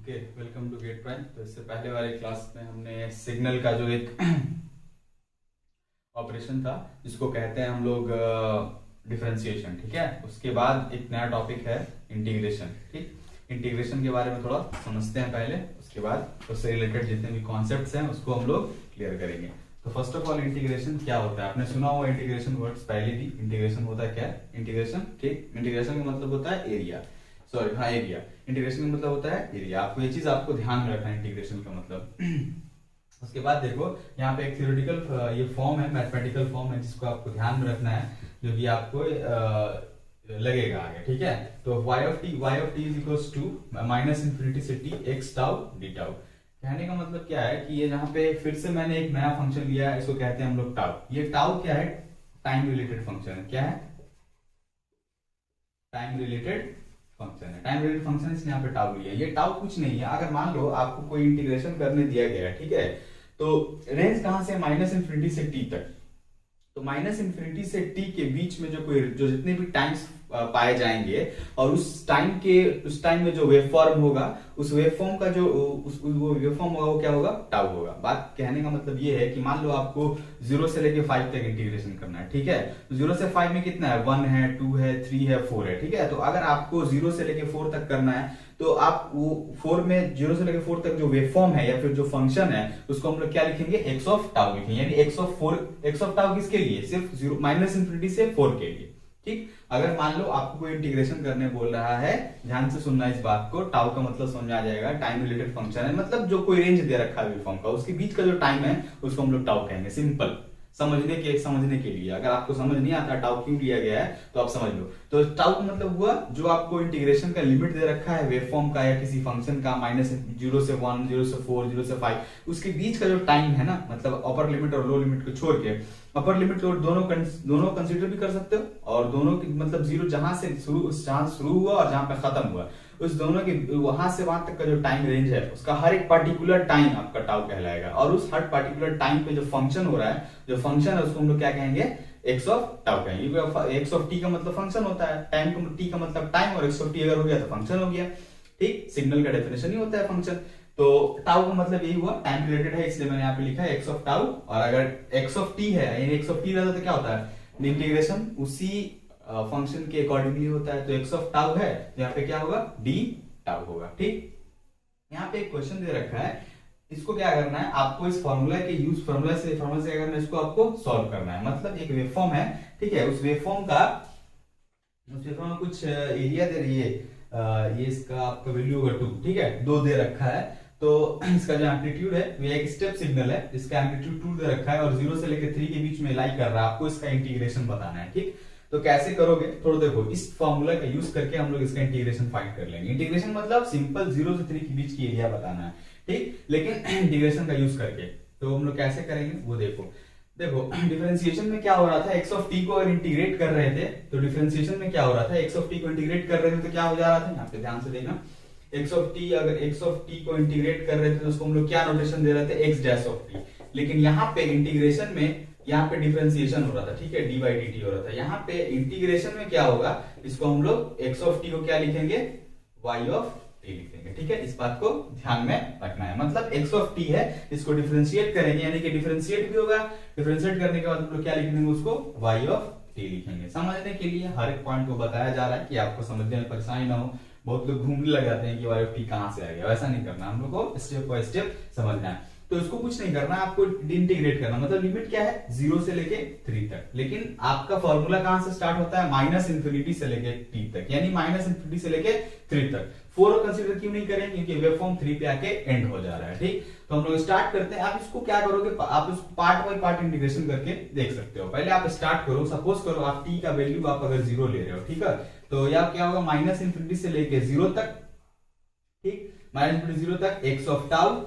Okay, welcome to Gate Prime. तो इससे पहले वाले क्लास में हमने सिग्नल का जो एक ऑपरेशन था जिसको कहते हैं हम लोग डिफरेंशिएशन, ठीक है। उसके बाद एक नया टॉपिक है इंटीग्रेशन। ठीक, इंटीग्रेशन के बारे में थोड़ा समझते हैं पहले, उसके बाद उससे रिलेटेड जितने भी कॉन्सेप्ट्स हैं उसको हम लोग क्लियर करेंगे। तो फर्स्ट ऑफ ऑल इंटीग्रेशन क्या होता है, आपने सुना हुआ इंटीग्रेशन वर्ड्स पहले भी। इंटीग्रेशन होता है क्या? इंटीग्रेशन, ठीक। इंटीग्रेशन का मतलब होता है एरिया, सॉरी हाँ एरिया। इंटीग्रेशन का मतलब होता है एरिया। आपको ये चीज आपको ध्यान में रखना है इंटीग्रेशन का मतलब। उसके बाद देखो यहाँ पे एक थ्योरेटिकल ये फॉर्म है, मैथमेटिकल फॉर्म है जिसको आपको ध्यान में रखना है, जो कि आपको लगेगा आगे, ठीक है। तो y of t is equals to minus infinity से t x tau d tau. कहने का मतलब क्या है कि ये जहाँ पे फिर से मैंने एक नया फंक्शन लिया है, इसको कहते हैं हम लोग टाउ। ये टाउ क्या है? टाइम रिलेटेड फंक्शन है। क्या है? टाइम रिलेटेड फंक्शन है। टाइम रिलेटेड फंक्शन इसने यहाँ पे टाउ लिया है। ये टाउ कुछ नहीं है। अगर मान लो आपको कोई इंटीग्रेशन करने दिया गया है, ठीक है, तो रेंज कहां से? माइनस इंफिनिटी से टी तक। तो माइनस इंफिनिटी से टी के बीच में जो जितने भी टाइम्स पाए जाएंगे और उस टाइम में जो वेव फॉर्म होगा, उस वेव फॉर्म का जो वो वेव फॉर्म होगा वो क्या होगा? टाउ होगा। बात कहने का मतलब ये है कि मान लो आपको 0 से लेके 5 तक इंटीग्रेशन करना है, ठीक है। तो 0 से 5 में कितना है? 1 है, 2 है, 3 है, 4 है, ठीक है। तो अगर आपको 0 से लेके 4 तक करना है तो आप वो 4 में 0 से लेकर 4 तक जो वेव फॉर्म है या फिर जो फंक्शन है उसको हम लोग क्या लिखेंगे? एक्स ऑफ टाउ लिखेंगे। यानी एक्स ऑफ टाउ किसके लिए? सिर्फ माइनस इंफिनिटी से 4 के लिए, ठीक। अगर मान लो आपको कोई इंटीग्रेशन करने बोल रहा है, ध्यान से सुनना इस बात को। टाउ का मतलब समझ आ जाएगा, टाइम रिलेटेड फंक्शन है, मतलब जो कोई रेंज दे रखा है वेव फॉर्म का, उसके बीच का जो टाइम है उसको हम लोग टाउ कहेंगे। सिंपल समझने के लिए। अगर आपको समझ नहीं आता टाउ क्यों लिया गया है तो आप समझ लो। तो टाउ का मतलब हुआ जो आपको इंटीग्रेशन का लिमिट दे रखा है वेव फॉर्म का या किसी फंक्शन का, माइनस 0 से 1, 0 से 4, 0 से 5, उसके बीच का जो टाइम है ना, मतलब अपर लिमिट और लो लिमिट को छोड़ के, अपर लिमिट लोड दोनों कंसीडर भी कर सकते हो और दोनों की मतलब जीरो जहां शुरू हुआ और जहां पे खत्म हुआ, उस दोनों के वहां से वहां तक का जो टाइम रेंज है उसका हर एक पार्टिकुलर टाइम आपका टाउ कहलाएगा। और उस हर पार्टिकुलर टाइम पे जो फंक्शन हो रहा है, जो फंक्शन है उसको हम लोग क्या कहेंगे? एक्स ऑफ टाउ कहेंगे। एक्स ऑफ टी का मतलब फंक्शन होता है, टाइम का टी का मतलब टाइम, और एक्स ऑफ टी अगर हो गया तो फंक्शन हो गया, ठीक। सिग्नल का डेफिनेशन ही होता है फंक्शन। तो टाउ का मतलब यही हुआ, टाइम रिलेटेड है, इसलिए मैंने यहाँ पे लिखा है एक्स ऑफ टाउ। और अगर एक्स ऑफ टी है, यानी एक्स ऑफ टी रहता तो क्या होता है? इंटीग्रेशन उसी फंक्शन के अकॉर्डिंगली होता है। तो एक्स ऑफ टाउ है तो यहाँ पे क्या होगा? डी टाउ होगा, ठीक। यहाँ पे एक क्वेश्चन दे रखा है, इसको क्या करना है आपको? इस फॉर्मूला से क्या करना है? इसको आपको सॉल्व करना है। मतलब एक वेवफॉर्म है, ठीक है, उस वेवफॉर्म में कुछ एरिया दे रही है, ये इसका आपका वैल्यू होगा 2, ठीक है, 2 दे रखा है। तो इसका जो एम्पलीट्यूड है वो एक स्टेप सिग्नल है, इसका एम्पलीट्यूड 2 दे रखा है और 0 से लेकर 3 के बीच में लाई कर रहा है। आपको इसका इंटीग्रेशन बताना है, ठीक। तो कैसे करोगे? थोड़ा देखो, इस फॉर्मूला का यूज करके हम लोग इसका इंटीग्रेशन फाइंड कर लेंगे। इंटीग्रेशन मतलब सिंपल 0 से 3 के बीच की एरिया बताना है, ठीक, लेकिन इंटीग्रेशन का यूज करके। तो हम लोग कैसे करेंगे वो देखो डिफरेंशिएशन में क्या हो रहा था? एक्स ऑफ टी को अगर इंटीग्रेट कर रहे थे तो डिफरेंशिएशन में क्या हो रहा था? एक्स ऑफ टी को इंटीग्रेट कर रहे थे तो क्या हो जा रहा था? यहाँ पे ध्यान से देखना, अगर एक्स ऑफ टी को इंटीग्रेट कर रहे थे तो उसको हम लोग क्या नोटेशन दे रहे थे? X dash of T. लेकिन यहाँ पे इंटीग्रेशन में यहाँ पे डिफरेंशिएशन हो रहा था, ठीक है, डी बाई डी टी हो रहा था। यहाँ पे इंटीग्रेशन में क्या होगा? इसको हम लोग एक्स ऑफ टी को क्या लिखेंगे? वाई ऑफ टी लिखेंगे, ठीक है। इस बात को ध्यान में रखना है। मतलब एक्स ऑफ टी है, इसको डिफरेंशिएट करेंगे, यानी कि डिफरेंशिएट भी होगा। डिफरेंशिएट करने के बाद हम लोग क्या लिखेंगे? उसको वाई ऑफ टी लिखेंगे। समझने के लिए हर एक पॉइंट को बताया जा रहा है कि आपको समझने में परेशानी ना हो। बहुत लोग घूमने लग जाते हैं कि वाई ऑफ टी कहां से आ गया, वैसा नहीं करना, हम लोग को स्टेप बाय स्टेप समझना है। तो इसको कुछ नहीं करना, आपको इंटीग्रेट करना। मतलब लिमिट क्या है? 0 से लेके 3 तक। लेकिन आपका फॉर्मूला कहां से स्टार्ट होता है? माइनस इंफिनिटी से लेके टी तक, यानी माइनस इंफिनिटी से लेके 3 तक। 4 कंसीडर क्यों नहीं करें? क्योंकि वेव फॉर्म 3 पे आके एंड हो जा रहा है, ठीक। तो हम लोग स्टार्ट करते हैं। आप इसको क्या करोगे? आप इसको पार्ट बाय पार्ट इंटीग्रेशन करके देख सकते हो। पहले आप स्टार्ट करो, सपोज करो आप टी का वैल्यू आप अगर 0 ले रहे हो, ठीक है, तो यह क्या होगा? माइनस इंफिनिटी से लेके 0 तक, ठीक, माइनस इंफिनिटी 0 तक x of tau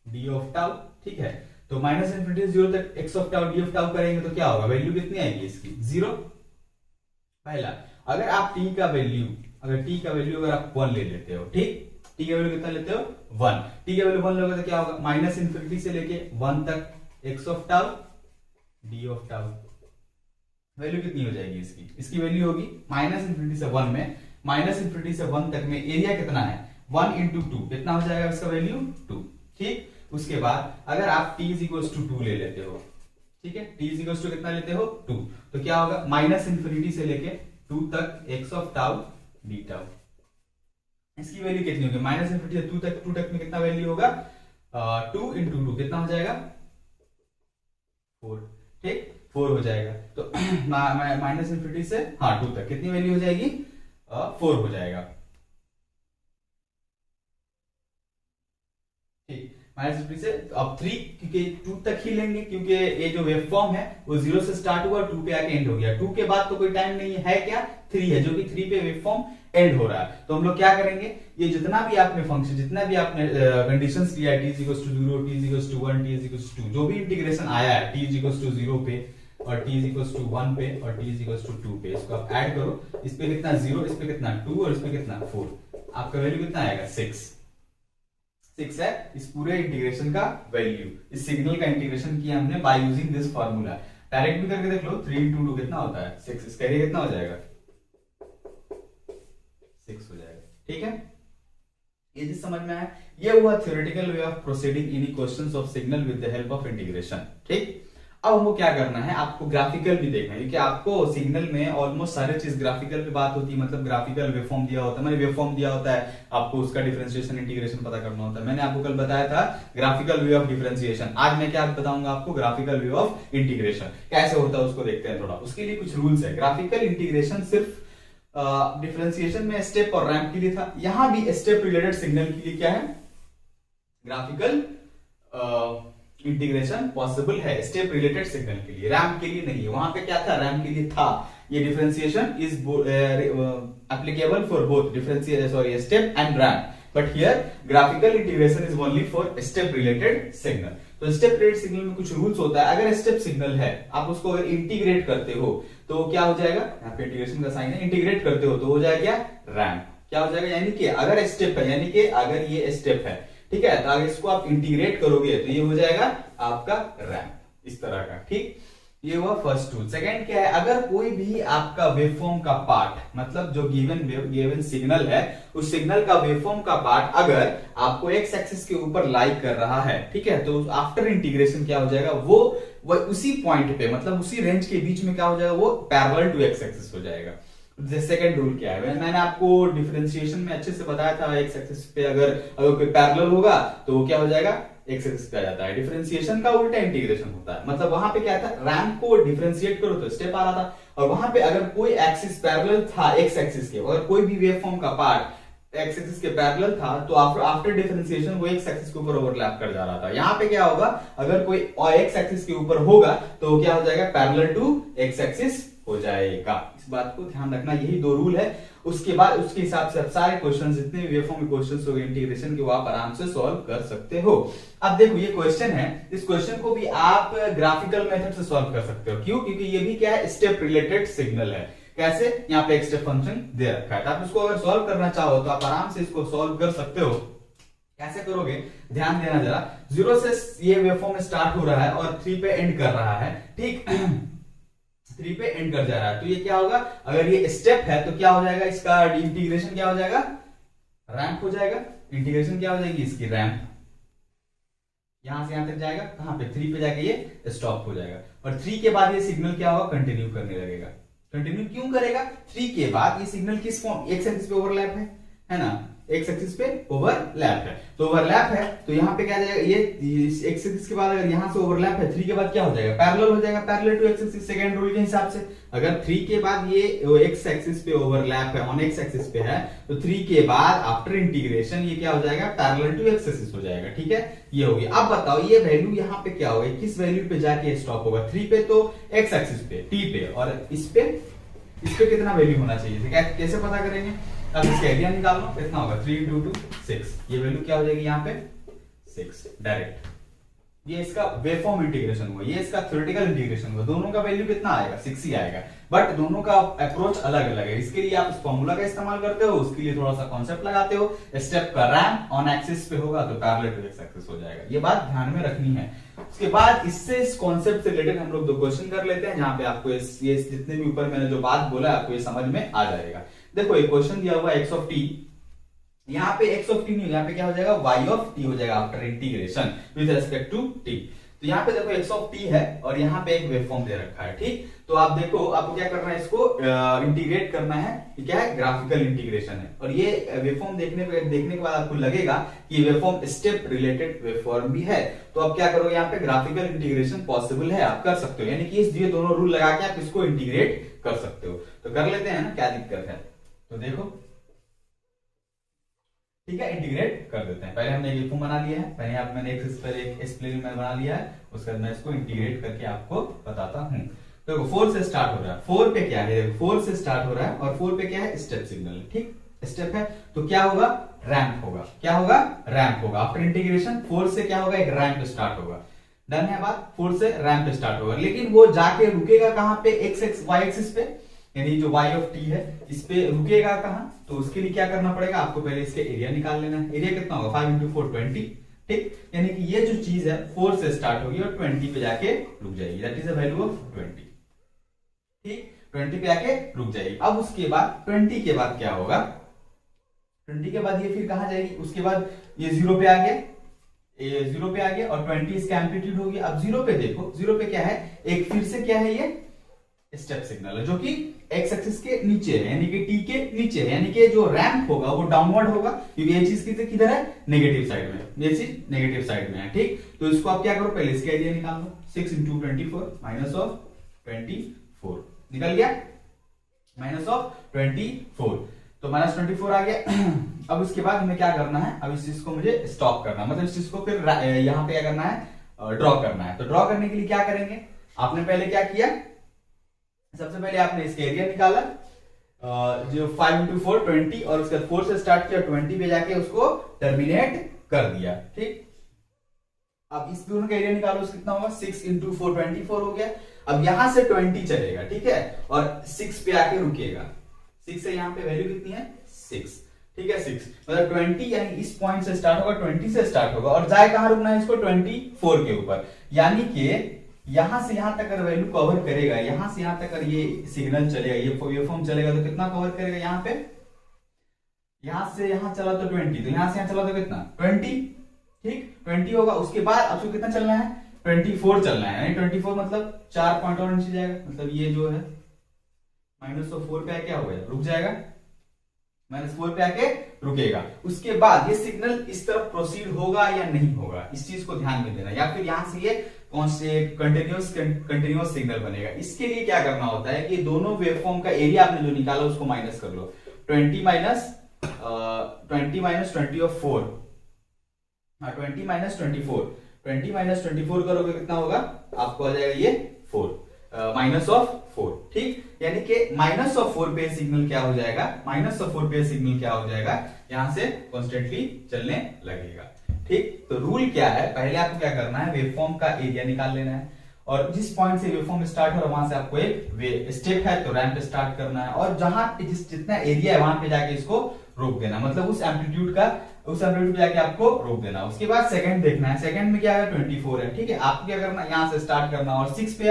D of tau, ठीक है। तो माइनस इंफिनिटी 0 तक x of tau D of tau करेंगे तो क्या होगा? वैल्यू कितनी आएगी इसकी? 0। पहला, अगर आप टी का वैल्यू अगर आप 1 ले लेते हो, ठीक, टी का वैल्यू कितना लेते हो? 1। टी का वैल्यू 1 लोगे तो क्या होगा? माइनस इंफिनिटी से लेके 1 तक x of tau D of tau. Value कितनी हो जाएगी इसकी वैल्यू होगी माइनस इंफिनिटी से 1 में, माइनस इंफिनिटी से 1 तक में एरिया कितना है? 1 इंटू टू कितना हो जाएगा इसका वैल्यू 2। ठीक, उसके बाद अगर आप t इज इक्वल टू 2 ले लेते हो, ठीक है, t इज इक्वल टू कितना लेते हो 2, तो क्या होगा माइनस इंफिनिटी से लेके 2 तक x of tau d tau, इसकी वैल्यू कितनी होगी माइनस इंफिनिटी से 2 तक में कितना वैल्यू होगा 2 इंटू 2 कितना हो जाएगा 4। ठीक, 4 हो जाएगा, तो माइनस इंफिनिटी से 2 तक कितनी वैल्यू हो जाएगी 4 हो जाएगा। ठीक, माइनस इंफिनिटी से अब 3 क्योंकि 2 तक ही लेंगे क्योंकि ये जो वेव फॉर्म है वो 0 से स्टार्ट हुआ 2 पे आके एंड हो गया, 2 के बाद तो कोई टाइम नहीं है क्या 3 है, जो कि 3 पे वेव फॉर्म एंड हो रहा है। तो हम लोग क्या करेंगे, ये जितना भी आपने फंक्शन जितना भी आपने कंडीशंस लिया है t = 0, t = 1, t = 2, जो भी इंटीग्रेशन आया है t = 0 पे और t = 1 पे और t = 2 पे, इसको आप ऐड करो, इस पे कितना 0, इस पे कितना 2 और इस पे कितना 4, आपका वैल्यू कितना आएगा 6 है इस पूरे इंटीग्रेशन का वैल्यू। इस सिग्नल का इंटीग्रेशन किया हमने by using this formula. Direct भी करके देख लो, 3 × 2 कितना होता है 6, इसका एरिया कितना हो जाएगा 6 हो जाएगा। ठीक है, ये चीज समझ में आया, ये हुआ theoretical way of proceeding in questions of signal with the help of integration. ठीक, अब हमको क्या करना है, आपको ग्राफिकल भी देखना है क्योंकि आपको सिग्नल में ऑलमोस्ट सारे चीज ग्राफिकल पे बात होती है, मतलब ग्राफिकल वेवफॉर्म दिया होता है, मैंने वेवफॉर्म दिया होता है, आपको उसका डिफरेंशिएशन इंटीग्रेशन पता करना होता है। मैंने आपको कल बताया था ग्राफिकल वे ऑफ डिफरेंशिएशन, आज मैं क्या बताऊंगा आपको ग्राफिकल वे ऑफ इंटीग्रेशन कैसे होता है उसको देखते हैं थोड़ा। उसके लिए कुछ रूल्स है। ग्राफिकल इंटीग्रेशन सिर्फ डिफरेंशिएशन में स्टेप और रैंप के लिए था, यहां भी स्टेप रिलेटेड सिग्नल के लिए क्या है ग्राफिकल इंटीग्रेशन पॉसिबल है स्टेप रिलेटेड सिग्नल के लिए, रैंप के लिए नहीं है। वहां पे क्या था रैंप के लिए था, ये differentiation is applicable for both step and ramp, but here graphical integration is only for step related signal. तो स्टेप रिलेटेड सिग्नल में कुछ रूल्स होता है, अगर स्टेप सिग्नल है आप उसको अगर इंटीग्रेट करते हो तो क्या हो जाएगा, यहाँ पे इंटीग्रेशन का साइन है, इंटीग्रेट करते हो तो हो जाएगा रैंप। क्या हो जाएगा, यानी कि अगर स्टेप है, यानी कि अगर ये स्टेप है, ठीक है, तो अगर इसको आप इंटीग्रेट करोगे तो ये हो जाएगा आपका रैंप, इस तरह का। ठीक, ये हुआ फर्स्ट रूल। सेकंड क्या है, अगर कोई भी आपका वेवफॉर्म का पार्ट, मतलब जो गिवन सिग्नल है उस सिग्नल का वेवफॉर्म का पार्ट अगर आपको एक्स एक्सिस के ऊपर लाई कर रहा है, ठीक है, तो आफ्टर इंटीग्रेशन क्या हो जाएगा, वो उसी पॉइंट पे, मतलब उसी रेंज के बीच में क्या हो जाएगा, वो पैरेलल टू एक्स एक्सिस हो जाएगा। सेकंड रूल क्या है, मैंने आपको डिफरेंशिएशन में अच्छे से बताया था, एक्स एक्सिस पे अगर कोई पैरेलल होगा तो वो क्या हो जाएगा एक्स एक्सिस पे आ जाता है। डिफरेंशिएशन का उल्टा इंटीग्रेशन होता है, मतलब वहां पे क्या था, रैंप को डिफरेंशिएट करो तो स्टेप आ रहा था, और वहां पे अगर कोई एक्सिस पैरेलल था एक्स एक्सिस के, अगर कोई भी वेवफॉर्म का पार्ट एक्स एक्सिस के पैरेलल था तो आफ्टर डिफरेंशिएशन वो एक्स एक्सिस के ऊपर ओवरलैप कर जा रहा था। यहाँ पे क्या होगा, अगर कोई एक्स एक्सिस के ऊपर होगा तो क्या हो जाएगा, पैरेलल टू एक्स एक्सिस हो जाएगा। इस बात को ध्यान रखना, यही दो रूल है। उसके बाद उसके हिसाब से आप सारे क्वेश्चन, जितने भी वेवफॉर्म के क्वेश्चंस हो गए इंटीग्रेशन के, वो आप आराम से सॉल्व कर सकते हो। अब देखो ये क्वेश्चन है, इस क्वेश्चन को भी आप ग्राफिकल मेथड से सॉल्व कर सकते हो। क्यों, क्योंकि ये भी क्या है, स्टेप रिलेटेड सिग्नल है। कैसे, यहाँ पे एक स्टेप फंक्शन दे रखा है, तो आप इसको अगर सॉल्व करना चाहो तो आप आराम से इसको सॉल्व कर सकते हो। कैसे करोगे, ध्यान देना जरा, 0 से ये वेवफॉर्म स्टार्ट हो रहा है और 3 पे एंड कर रहा है, ठीक 3 पे एंड कर जा रहा है, तो ये क्या होगा, अगर ये स्टेप है तो क्या हो जाएगा, इसका इंटीग्रेशन क्या हो जाएगा, रैंप हो जाएगा। इंटीग्रेशन क्या हो जाएगी इसकी, रैंप, यहां से यहां तक जाएगा, कहां पे 3 पे जाके ये स्टॉप हो जाएगा, और 3 के बाद ये सिग्नल क्या होगा, कंटिन्यू करने लगेगा। कंटिन्यू क्यों करेगा, 3 के बाद ये सिग्नल किस फॉर्म, एक्स एक्सिस पे ओवरलैप है ना, एक्स एक्सिस पे ओवरलैप है, तो ओवरलैप है तो यहाँ पे क्या जाएगा, ये एक्स एक्सिस के बाद अगर यहाँ से ओवरलैप है 3 के बाद क्या हो जाएगा, पैरेलल हो जाएगा, parallel to X axis second rule के हिसाब से। अगर 3 के बाद ये एक्स एक्सिस पे ओवरलैप है, ऑन एक्स एक्सिस पे है, तो 3 के बाद आफ्टर इंटीग्रेशन ये क्या हो जाएगा, पैरेलल टू एक्स एक्सिस हो जाएगा। ठीक है, ये होगी। अब बताओ ये वैल्यू यहाँ पे क्या होगा, किस वैल्यू पे जाके स्टॉप होगा, 3 पे तो एक्स एक्सिस पे, टी पे, और इस पे कितना वैल्यू होना चाहिए, कैसे पता करेंगे, अब इसका एरिया निकाल लो, कितना होगा 3 × 2 6, ये वैल्यू क्या हो जाएगी यहाँ पे 6 डायरेक्ट। ये इसका वेवफॉर्म इंटीग्रेशन हुआ, ये इसका थ्योरेटिकल इंटीग्रेशन हुआ, दोनों का वैल्यू कितना आएगा 6 ही आएगा, बट दोनों का अप्रोच अलग अलग है। इसके लिए आप इस फॉर्मूला का इस्तेमाल करते हो, उसके लिए थोड़ा सा कॉन्सेप्ट लगाते हो, स्टेप का रैंप ऑन एक्सिस पे होगा तो पैरेलल टू एक्स एक्सिस हो जाएगा, ये बात ध्यान में रखनी है। उसके बाद इससे इस कॉन्सेप्ट से रिलेटेड हम लोग 2 क्वेश्चन कर लेते हैं, जहां पे आपको ये जितने भी ऊपर मैंने जो बात बोला आपको ये समझ में आ जाएगा। देखो एक क्वेश्चन दिया हुआ x ऑफ t यहाँ पे x ऑफ टी नहीं, यहाँ पे क्या हो जाएगा y ऑफ टी हो जाएगा after integration with respect to t। तो यहाँ पे देखो x ऑफ टी है और यहाँ पे एक वेवफॉर्म दे रखा है, ठीक। तो आप देखो आपको क्या करना है, इसको इंटीग्रेट करना है। ये क्या है, ग्राफिकल इंटीग्रेशन है। और ये वेवफॉर्म देखने के बाद आपको लगेगा कि वेवफॉर्म स्टेप रिलेटेड वेवफॉर्म भी है, तो आप क्या करोगे, यहाँ पे ग्राफिकल इंटीग्रेशन पॉसिबल है, आप कर सकते हो। यानी कि ये दोनों रूल लगा के आप इसको इंटीग्रेट कर सकते हो। तो कर लेते हैं ना, क्या दिक्कत है। तो देखो ठीक है, इंटीग्रेट कर देते हैं। पहले हमने एक वेवफॉर्म बना लिया है, पहले आप मैंने एक एक्सप्लेन में बना लिया है, उसके बाद मैं इसको इंटीग्रेट करके आपको बताता हूं। तो 4 से स्टार्ट हो रहा है, 4 पे क्या है, 4 से स्टार्ट हो रहा है और 4 पे क्या है, स्टेप सिग्नल, ठीक। स्टेप है तो क्या होगा, रैंप होगा। क्या होगा, रैंप होगा। आफ्टर इंटीग्रेशन 4 से क्या होगा, एक रैंप स्टार्ट होगा। डन है बात, 4 से रैंप स्टार्ट होगा, लेकिन वो जाके रुकेगा कहां पे, एक्स वाई एक्सिस पे, यानी जो y ऑफ t है इस पे रुकेगा कहां। तो उसके लिए क्या करना पड़ेगा, आपको पहले इसके एरिया निकाल लेना है। एरिया कितना होगा, 5 × 4 20, ठीक। यानी कि ये जो चीज है 4 से स्टार्ट होगी और 20 पे जाके रुक जाएगी, that is the value of 20, ठीक। 20 पे आके रुक जाएगी। अब उसके बाद 20 के बाद क्या होगा, 20 के बाद ये फिर कहां जाएगी, उसके बाद ये 0 पे आ गया, 0 पे आ गया और 20 इसका एम्पलीट्यूड हो गया। अब 0 पे देखो, 0 पे क्या है, एक फिर से क्या है, ये स्टेप सिग्नल है जो कि एक्स एक्सिस के नीचे है, यानी कि टी के नीचे है, यानी कि जो रैंप होगा वो डाउनवर्ड होगा, क्योंकि ये चीज किधर है, नेगेटिव साइड में, ये चीज नेगेटिव साइड में है, ठीक। तो इसको आप क्या करो, पहले इसका एरिया निकाल लो, 6 × 24 माइनस ऑफ 24 निकल गया, माइनस ऑफ 24, तो माइनस 24 आ गया। अब उसके बाद हमें क्या करना है, अब इस चीज को मुझे स्टॉप करना, मतलब इस चीज को फिर यहाँ पे क्या करना है, ड्रॉ करना है। तो ड्रॉ करने के लिए क्या करेंगे, आपने पहले क्या किया, सबसे पहले आपने इसका एरिया निकाला, जो 5 × 4 20 और उसके 4 से स्टार्ट किया, 20 पे जाके उसको टर्मिनेट कर दिया, ठीक। अब इस दोनों का एरिया निकालो, कितना होगा, 6 × 4 24 हो गया। अब यहां से 20 चलेगा, ठीक है, और 6 पे आके रुकेगा। 6 से यहां पे वैल्यू कितनी है, 6, ठीक है, 6 मतलब 20, यानी इस पॉइंट से स्टार्ट होगा, 20 से स्टार्ट होगा और जाए कहां, रुकना है इसको 24 के ऊपर, यानी कि यहां से यहां तक अगर वैल्यू कवर करेगा, यहां से यहां तक अगर ये सिग्नल चलेगा, ये वेवफॉर्म चलेगा, तो कितना कवर करेगा, यहां पे, यहां से यहां चला तो 20, तो यहां से यहां चला तो कितना, 20, ठीक, 20 होगा। उसके बाद आपको कितना चलना है, 24 चलना है, यानी 24 मतलब 4 पॉइंट और नीचे जाएगा, मतलब ये जो है -4 पे क्या हो गया, रुक जाएगा, -4 पे आके रुकेगा। उसके बाद ये सिग्नल इस तरफ प्रोसीड होगा या नहीं होगा, इस चीज को ध्यान में देना, या फिर यहां से ये कौन से कंटिन्यूअस सिग्नल बनेगा। इसके लिए क्या करना होता है कि दोनों वेवफॉर्म का एरिया आपने जो निकाला उसको माइनस कर लो, 20 माइनस 20 ऑफ 4, 20 माइनस 24 करोगे कितना होगा, आपको आ जाएगा ये 4 माइनस ऑफ 4, ठीक। यानी कि -4 पे सिग्नल क्या हो जाएगा, -4 पे सिग्नल क्या हो जाएगा, यहां से कॉन्स्टेंटली चलने लगेगा, ठीक। तो रूल क्या है, पहले आपको क्या करना है, वेवफॉर्म का एरिया निकाल लेना है और जिस पॉइंट से वेवफॉर्म स्टार्ट हो रहा है वहां से आपको एक स्टेप है तो रैंप स्टार्ट करना है और जहां पे जितना एरिया है वहां पे जाके इसको रोक देना, मतलब उस एम्पलीट्यूड पे जाके आपको रोक देना। उसके बाद सेकंड देखना है, सेकंड में क्या है, 24 है, ठीक है। आपको क्या करना है, यहां से स्टार्ट करना और 6 पे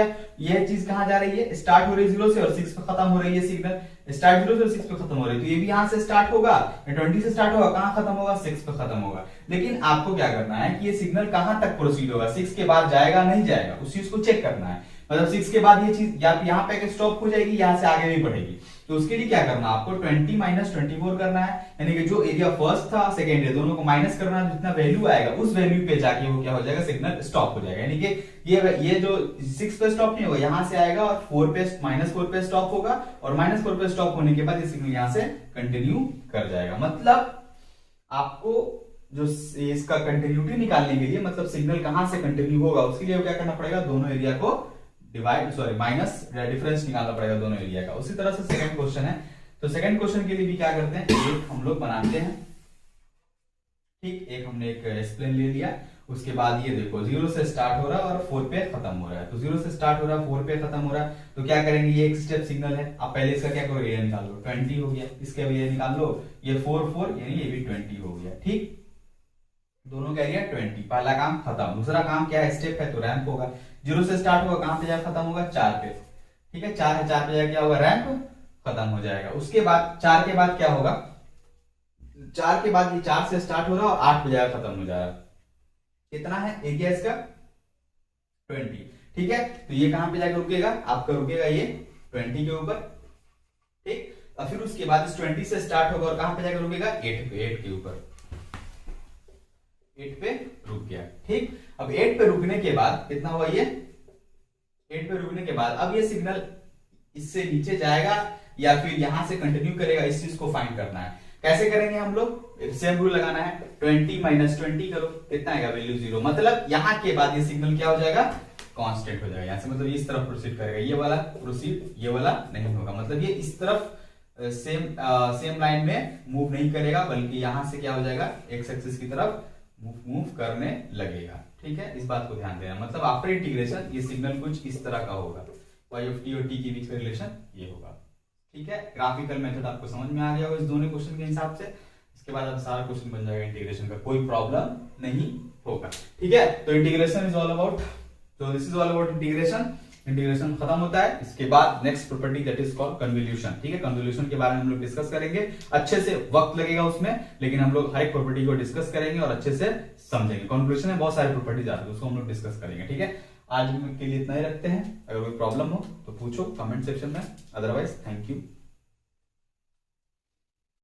यह चीज कहां जा रही है, स्टार्ट हो रही है 0 से और 6 पे खत्म हो रही है सिग्नल, स्टार्ट 0 से और 6 पे खत्म हो रही है, तो ये भी यहां से स्टार्ट होगा, 20 से स्टार्ट होगा, कहां खत्म होगा, 6 पे खत्म होगा। लेकिन आपको क्या करना है कि ये सिग्नल कहां तक प्रोसीड होगा, 6 के बाद जाएगा नहीं जाएगा, उस चीज को चेक करना है। मतलब 6 के बाद ये चीज या यहाँ पे स्टॉप हो जाएगी, यहां से आगे भी बढ़ेगी, तो उसके लिए क्या करना है, आपको 20 माइनस 24 करना है, यानी कि जो एरिया फर्स्ट था सेकंड है दोनों को माइनस करना है, जितना वैल्यू आएगा उस वैल्यू पे जाके वो क्या हो जाएगा, सिग्नल स्टॉप हो जाएगा। यानी कि ये जो 6 पे स्टॉप नहीं होगा, यहां से आएगा और 4 पे -4 पे स्टॉप होगा और -4 पे स्टॉप होने के बाद ये सिग्नल यहां से कंटिन्यू कर जाएगा। मतलब आपको जो इसका कंटिन्यूटी निकालने के लिए, मतलब सिग्नल कहां से कंटिन्यू होगा, उसके लिए क्या करना पड़ेगा, दोनों एरिया को माइनस डिफरेंस निकालना पड़ेगा दोनों एरिया का। उसी तरह से सेकंड क्वेश्चन है, तो सेकंड क्वेश्चन के लिए भी क्या करते हैं, एक हम लोग बनाते हैं, ठीक, एक हमने एक एक्सप्लेन ले लिया। उसके बाद ये देखो 0 से स्टार्ट हो रहा है और 4 पे खत्म हो रहा है, तो 0 से स्टार्ट हो रहा है 4 पे खत्म हो रहा है, तो क्या करेंगे, ये एक स्टेप सिग्नल है, आप पहले इसका क्या करो, एरिया निकाल लो, 20 हो गया, इसका भी एरिया निकाल लो, ये 4 यानी ये भी 20 हो गया, ठीक। दोनों का एरिया 20, पहला काम खत्म। दूसरा काम क्या है, स्टेप है तो रैंप होगा, 0 से स्टार्ट होगा, कहां पे जाकर खत्म होगा, 4 पे, ठीक है, 4 है, 4 पे जाकर क्या होगा, रैंप खत्म हो जाएगा। उसके बाद 4 के बाद क्या होगा, 4 के बाद ये 4 से स्टार्ट हो रहा है और 8 पे जाकर खत्म हो जाएगा। कितना है एरिया इसका 20। ठीक है, तो ये कहां पे जाकर रुकेगा, आपका रुकेगा ये 20 के ऊपर। ठीक, और फिर उसके बाद इस 20 से स्टार्ट होगा और कहां पे जाकर रुकेगा 8 पे, 8 के ऊपर, 8 पे रुक गया। ठीक, अब 8 पे रुकने के बाद कितना हुआ ये 8 पे रुकने के बाद अब ये सिग्नल इससे नीचे जाएगा या फिर यहां से कंटिन्यू करेगा, इस चीज को फाइंड करना है। कैसे करेंगे हम लोग, सेम रूल लगाना है, 20 माइनस 20 करो, कितना आएगा वैल्यू 0। मतलब यहां के बाद ये सिग्नल क्या हो जाएगा कांस्टेंट हो जाएगा यहां से, मतलब ये इस तरफ प्रोसीड करेगा, ये वाला प्रोसीड, ये वाला नहीं होगा, मतलब ये इस तरफ सेम लाइन में मूव नहीं करेगा, बल्कि यहां से क्या हो जाएगा एक्स एक्सिस की तरफ मूव करने लगेगा। ठीक है, इस बात को ध्यान देना, मतलब आफ्टर इंटीग्रेशन ये सिग्नल कुछ इस तरह का होगा, y ऑफ t और t के बीच का रिलेशन ये होगा। ठीक है, ग्राफिकल मेथड आपको समझ में आ गया होगा इस दोनों क्वेश्चन के हिसाब से। इसके बाद अब सारा क्वेश्चन बन जाएगा इंटीग्रेशन का, कोई प्रॉब्लम नहीं होगा। ठीक है, तो इंटीग्रेशन इज ऑल अबाउट, तो this is all about integration. Integration खत्म होता है, इसके बाद next property that is called convolution. ठीक है, कन्वोल्यूशन के बारे में हम लोग डिस्कस करेंगे, अच्छे से वक्त लगेगा उसमें, लेकिन हम लोग हर एक प्रॉपर्टी को डिस्कस करेंगे और अच्छे से समझेंगे। कन्वोल्यूशन में बहुत सारी प्रॉपर्टीज आती है, उसको हम लोग डिस्कस करेंगे। ठीक है, आज के लिए इतना ही रखते हैं, अगर कोई प्रॉब्लम हो तो पूछो कमेंट सेक्शन में, अदरवाइज थैंक यू।